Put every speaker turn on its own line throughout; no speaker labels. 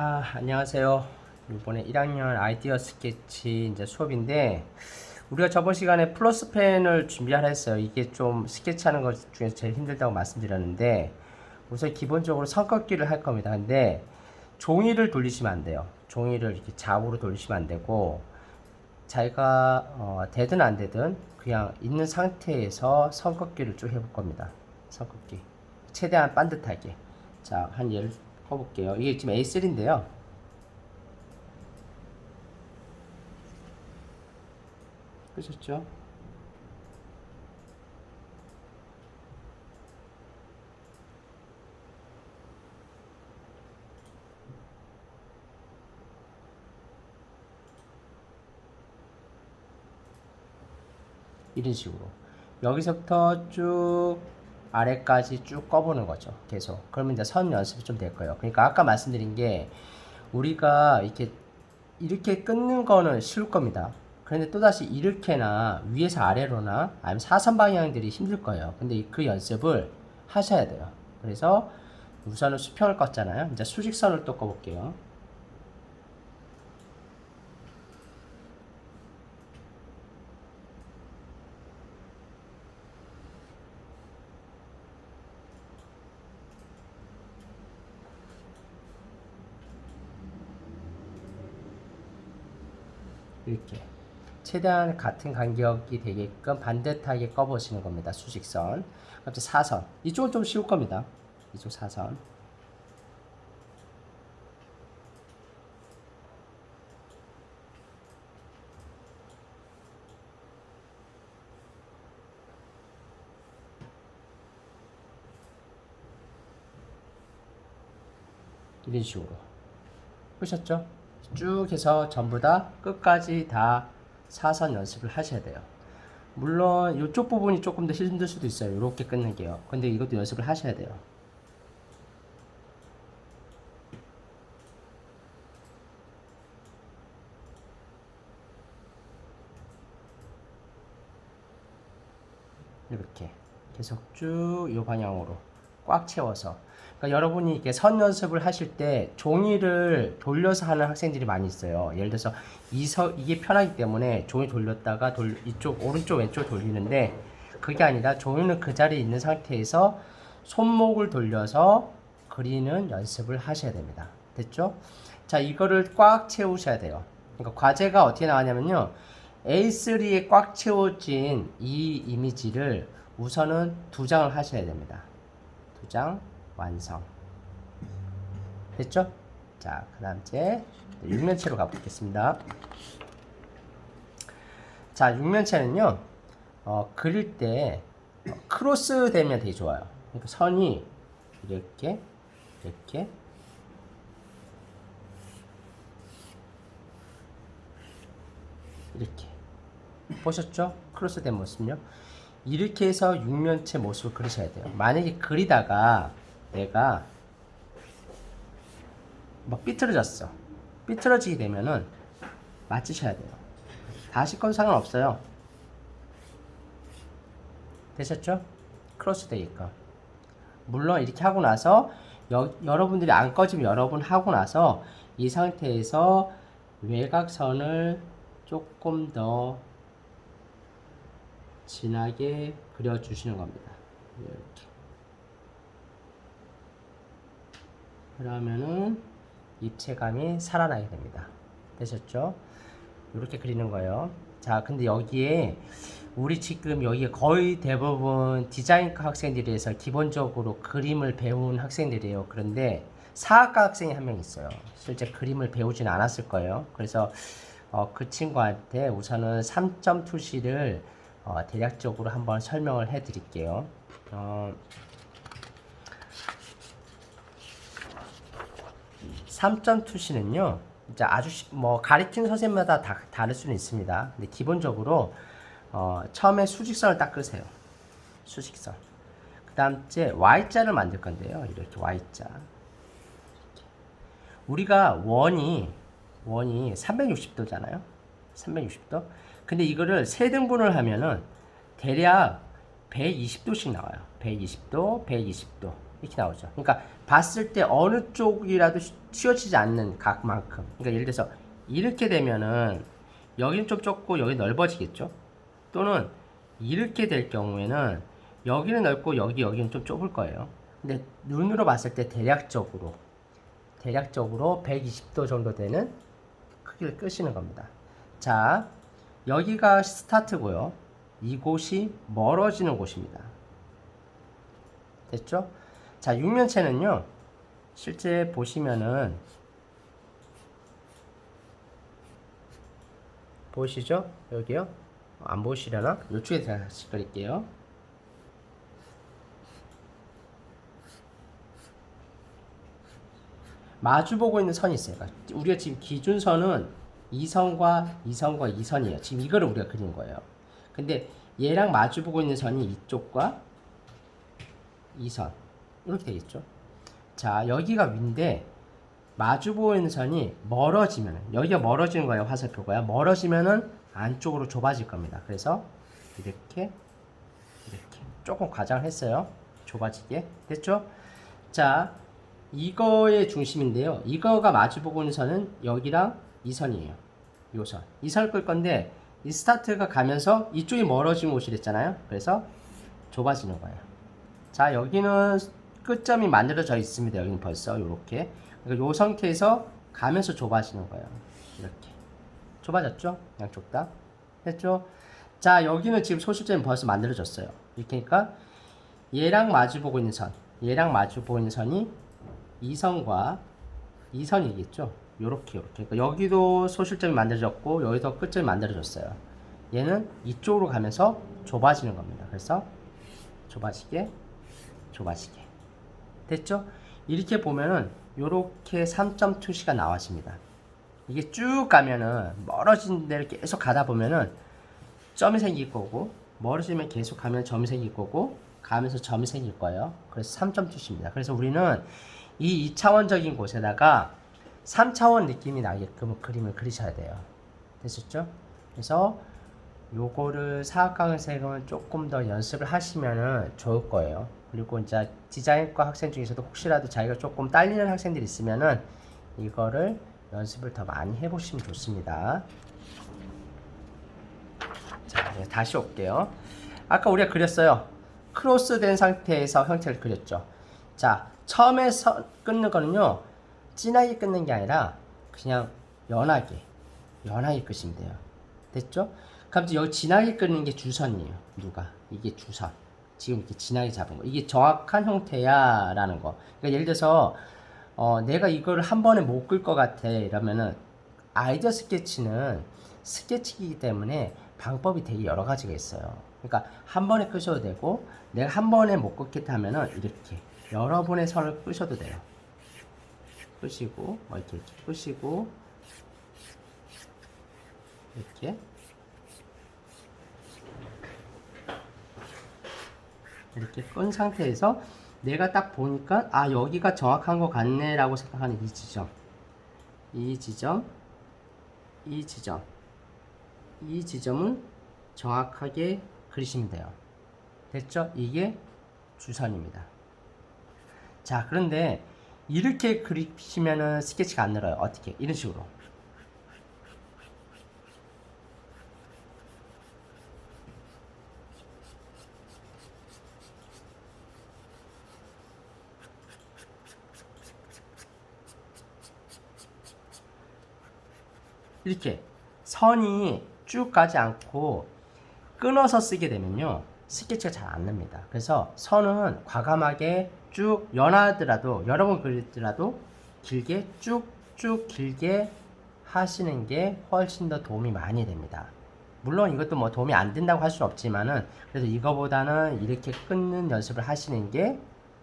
안녕하세요. 이번에 1학년 아이디어 스케치 이제 수업인데, 우리가 저번 시간에 플러스 펜을 준비하라 했어요. 이게 좀 스케치하는 것 중에서 제일 힘들다고 말씀드렸는데, 우선 기본적으로 선긋기를 할 겁니다. 근데 종이를 돌리시면 안 돼요. 종이를 이렇게 좌우로 돌리시면 안 되고, 자기가 되든 안 되든 그냥 있는 상태에서 선긋기를 쭉 해볼 겁니다. 선긋기 최대한 반듯하게. 자, 한 예를 꺼볼게요. 이게 지금 A3인데요. 그렇죠? 이런 식으로 여기서부터 쭉 아래까지 쭉 꺼보는 거죠. 계속. 그러면 이제 선 연습이 좀 될 거예요. 그러니까 아까 말씀드린 게, 우리가 이렇게 끊는 거는 쉬울 겁니다. 그런데 또다시 이렇게나 위에서 아래로나 아니면 사선 방향들이 힘들 거예요. 근데 그 연습을 하셔야 돼요. 그래서 우선은 수평을 껐잖아요. 이제 수직선을 또 꺼볼게요. 이렇게 최대한 같은 간격이 되게끔 반듯하게 꺼보시는 겁니다. 수직선. 그럼 사선. 이쪽은 좀 쉬울 겁니다. 이쪽 사선. 이런 식으로. 보셨죠? 쭉 해서 전부 다 끝까지 다 사선 연습을 하셔야 돼요. 물론 이쪽 부분이 조금 더 힘들 수도 있어요. 이렇게 끊는 게요. 근데 이것도 연습을 하셔야 돼요. 이렇게 계속 쭉 이 방향으로 꽉 채워서. 그러니까 여러분이 이렇게 선 연습을 하실 때 종이를 돌려서 하는 학생들이 많이 있어요. 예를 들어서 이게 편하기 때문에 종이 돌렸다가 이쪽 오른쪽 왼쪽 돌리는데, 그게 아니라 종이는 그 자리에 있는 상태에서 손목을 돌려서 그리는 연습을 하셔야 됩니다. 됐죠? 자, 이거를 꽉 채우셔야 돼요. 그러니까 과제가 어떻게 나가냐면요, A3에 꽉 채워진 이 이미지를 우선은 2장을 하셔야 됩니다. 2장 완성. 됐죠? 자, 그 다음 이제 육면체로 가보겠습니다. 자, 육면체는요, 그릴 때 크로스 되면 되게 좋아요. 그러니까 선이 이렇게 이렇게 보셨죠? 크로스 된 모습요. 이렇게 해서 육면체 모습을 그리셔야 돼요. 만약에 그리다가 내가 막 삐뚤어졌어. 삐뚤어지게 되면은 맞추셔야 돼요. 다시 건 상관없어요. 되셨죠? 크로스 되게끔. 물론 이렇게 하고 나서 여러분들이 안 꺼지면 여러분 하고 나서 이 상태에서 외곽선을 조금 더 진하게 그려주시는 겁니다. 이렇게. 그러면은 입체감이 살아나게 됩니다. 되셨죠? 이렇게 그리는 거예요. 자, 근데 여기에 우리 지금 여기에 거의 대부분 디자인과 학생들이라서 기본적으로 그림을 배운 학생들이에요. 그런데 사학과 학생이 한 명 있어요. 실제 그림을 배우진 않았을 거예요. 그래서 그 친구한테 우선은 3점 투시를 대략적으로 한번 설명을 해 드릴게요. 3점 투시는요, 이제 아주 가르치는 선생님마다 다를 수는 있습니다. 근데 기본적으로 처음에 수직선을 딱 그으세요. 수직선. 그 다음 째 Y자를 만들 건데요. 이렇게 Y자. 우리가 원이 360도잖아요. 360도. 근데 이거를 세등분을 하면은 대략 120도씩 나와요. 120도, 120도. 이렇게 나오죠. 그러니까 봤을 때 어느 쪽이라도 휘어지지 않는 각만큼. 그러니까 예를 들어서 이렇게 되면은 여기는 좀 좁고 여기 넓어지겠죠. 또는 이렇게 될 경우에는 여기는 넓고 여기는 좀 좁을 거예요. 근데 눈으로 봤을 때 대략적으로 120도 정도 되는 크기를 끄시는 겁니다. 자, 여기가 스타트고요. 이곳이 멀어지는 곳입니다. 됐죠? 자, 육면체는요. 실제 보시면은 보이시죠? 여기요? 안 보이시려나? 이쪽에 다시 그릴게요. 마주보고 있는 선이 있어요. 우리가 지금 기준선은 이선과 이선이에요. 지금 이거를 우리가 그린 거예요. 근데 얘랑 마주보고 있는 선이 이쪽과 이선 이렇게 되겠죠. 자, 여기가 위인데 마주보고 있는 선이 멀어지면 여기가 멀어지는 거예요. 화살표가요. 멀어지면은 안쪽으로 좁아질 겁니다. 그래서 이렇게 조금 과장을 했어요. 좁아지게 됐죠? 자, 이거의 중심인데요. 이거가 마주보고 있는 선은 여기랑 이 선이에요. 요 선. 이 선을 끌 건데 이 스타트가 가면서 이쪽이 멀어진 곳이 됐잖아요. 그래서 좁아지는 거예요. 자, 여기는 끝점이 만들어져 있습니다. 여기는 벌써 요렇게. 그러니까 요 상태에서 가면서 좁아지는 거예요. 이렇게. 좁아졌죠? 양쪽 다. 됐죠? 자, 여기는 지금 소실점이 벌써 만들어졌어요. 이렇게 니까 얘랑 마주보고 있는 선. 얘랑 마주보고 있는 선이 이 선과 이 선이겠죠? 요렇게. 그러니까 여기도 소실점이 만들어졌고 여기도 끝점이 만들어졌어요. 얘는 이쪽으로 가면서 좁아지는 겁니다. 그래서 좁아지게 됐죠? 이렇게 보면은 요렇게 3점 투시가 나와집니다. 이게 쭉 가면은 멀어진 데를 계속 가다 보면은 점이 생길 거고 멀어지면 계속 가면 점이 생길 거고 가면서 점이 생길 거예요. 그래서 3점 투시입니다. 그래서 우리는 이 2차원적인 곳에다가 3차원 느낌이 나게끔 그림을 그리셔야 돼요. 됐었죠? 그래서 요거를 사각강색을 조금 더 연습을 하시면은 좋을 거예요. 그리고 이제 디자인과 학생 중에서도 혹시라도 자기가 조금 딸리는 학생들이 있으면은 이거를 연습을 더 많이 해보시면 좋습니다. 자, 다시 올게요. 아까 우리가 그렸어요. 크로스 된 상태에서 형태를 그렸죠. 자, 처음에 끊는 거는요, 진하게 끊는 게 아니라 그냥 연하게 끄시면 돼요. 됐죠? 그럼 여기 진하게 끊는 게 주선이에요. 이게 주선. 지금 이렇게 진하게 잡은 거. 이게 정확한 형태야 라는 거. 그러니까 예를 들어서 내가 이거를 한 번에 못 끌 것 같아 이러면은 아이디어 스케치는 스케치이기 때문에 방법이 되게 여러 가지가 있어요. 그러니까 한 번에 끄셔도 되고 내가 한 번에 못 끄겠다 하면은 이렇게 여러 번의 선을 끄셔도 돼요. 끄시고 이렇게 끄시고 이렇게 끈 상태에서 내가 딱 보니까 아 여기가 정확한 것 같네 라고 생각하는 이 지점은 정확하게 그리시면 돼요. 됐죠? 이게 주선입니다. 자, 그런데 이렇게 그리시면은 스케치가 안 늘어요. 어떻게? 이런 식으로. 이렇게 선이 쭉 가지 않고 끊어서 쓰게 되면요 스케치가 잘 안 납니다. 그래서 선은 과감하게 쭉 연하더라도 여러 번 그리더라도 길게 쭉쭉 길게 하시는 게 훨씬 더 도움이 많이 됩니다. 물론 이것도 뭐 도움이 안 된다고 할 수는 없지만은 그래도 이거보다는 이렇게 끊는 연습을 하시는 게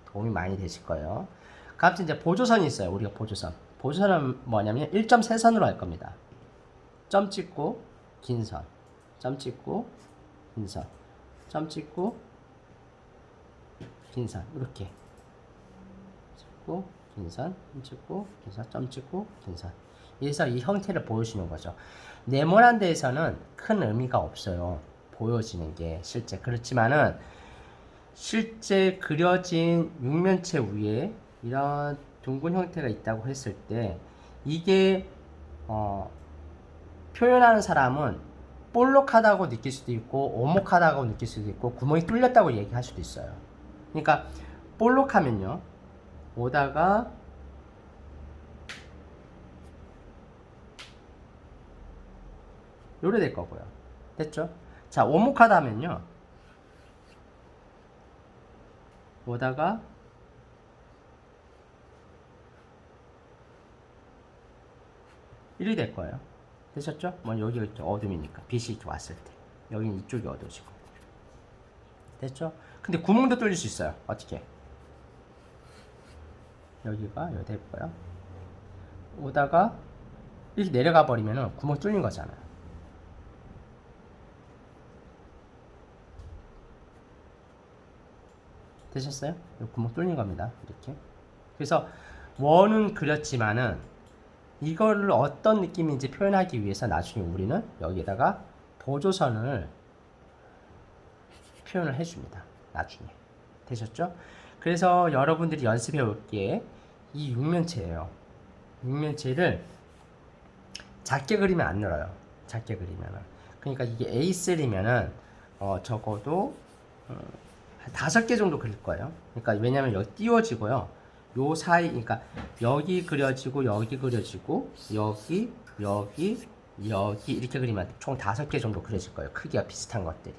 도움이 많이 되실 거예요. 갑자기 이제 보조선이 있어요. 우리가 보조선은 뭐냐면 1.3선으로 할 겁니다. 점 찍고 긴 선, 점 찍고 긴 선, 점 찍고 긴 선, 이렇게 찍고 긴 선, 점 찍고 긴 선, 점 찍고 긴 선. 그래서 이 형태를 보여주는 거죠. 네모난 데에서는 큰 의미가 없어요. 보여지는 게 실제 그렇지만은 실제 그려진 육면체 위에 이런 둥근 형태가 있다고 했을 때 이게 표현하는 사람은 볼록하다고 느낄 수도 있고 오목하다고 느낄 수도 있고 구멍이 뚫렸다고 얘기할 수도 있어요. 그러니까 볼록하면요 오다가 요래 될 거고요. 됐죠? 자, 오목하다면요 오다가 이렇게 될 거예요. 되셨죠? 뭐 여기 어둠이니까 빛이 이렇게 왔을 때 여기는 이쪽이 어두워지고 됐죠? 근데 구멍도 뚫릴 수 있어요. 어떻게? 여기가 여기 될 거예요. 오다가 이렇게 내려가 버리면은 구멍 뚫린 거잖아요. 되셨어요? 구멍 뚫린 겁니다. 이렇게. 그래서 원은 그렸지만은 이거를 어떤 느낌인지 표현하기 위해서 나중에 우리는 여기에다가 보조선을 표현을 해줍니다. 나중에. 되셨죠? 그래서 여러분들이 연습해 올게 이 육면체예요. 육면체를 작게 그리면 안 늘어요. 작게 그리면은. 그러니까 이게 A3면은 적어도 5개 정도 그릴 거예요. 그러니까 왜냐면 여기 띄워지고요. 요 사이, 그러니까 여기 그려지고 여기 그려지고 여기 여기 여기 이렇게 그리면 총 5개 정도 그려질 거예요. 크기가 비슷한 것들이.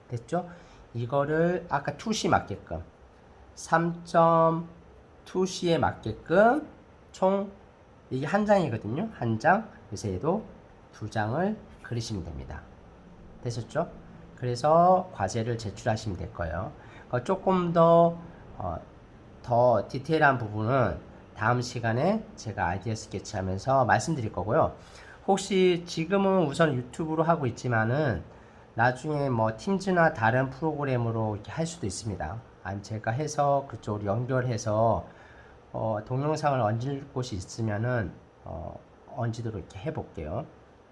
됐죠? 이거를 아까 2C 맞게끔 3.2C에 맞게끔 총 이게 한 장이거든요. 한 장. 그래서 얘도 2장을 그리시면 됩니다. 되셨죠? 그래서 과제를 제출하시면 될 거예요. 조금 더 디테일한 부분은 다음 시간에 제가 아이디어 스케치 하면서 말씀드릴 거고요. 혹시 지금은 우선 유튜브로 하고 있지만은 나중에 뭐 팀즈나 다른 프로그램으로 이렇게 할 수도 있습니다. 아니면 제가 해서 그쪽으로 연결해서 동영상을 얹을 곳이 있으면은 얹도록 이렇게 해볼게요.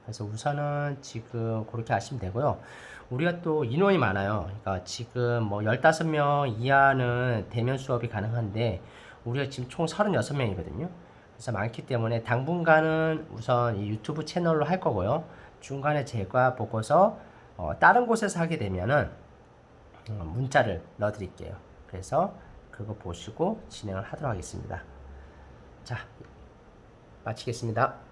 그래서 우선은 지금 그렇게 하시면 되고요. 우리가 또 인원이 많아요. 그러니까 지금 뭐 15명 이하는 대면 수업이 가능한데 우리가 지금 총 36명이거든요. 그래서 많기 때문에 당분간은 우선 이 유튜브 채널로 할 거고요. 중간에 제가 보고서 다른 곳에서 하게 되면은 문자를 넣어 드릴게요. 그래서 그거 보시고 진행을 하도록 하겠습니다. 자, 마치겠습니다.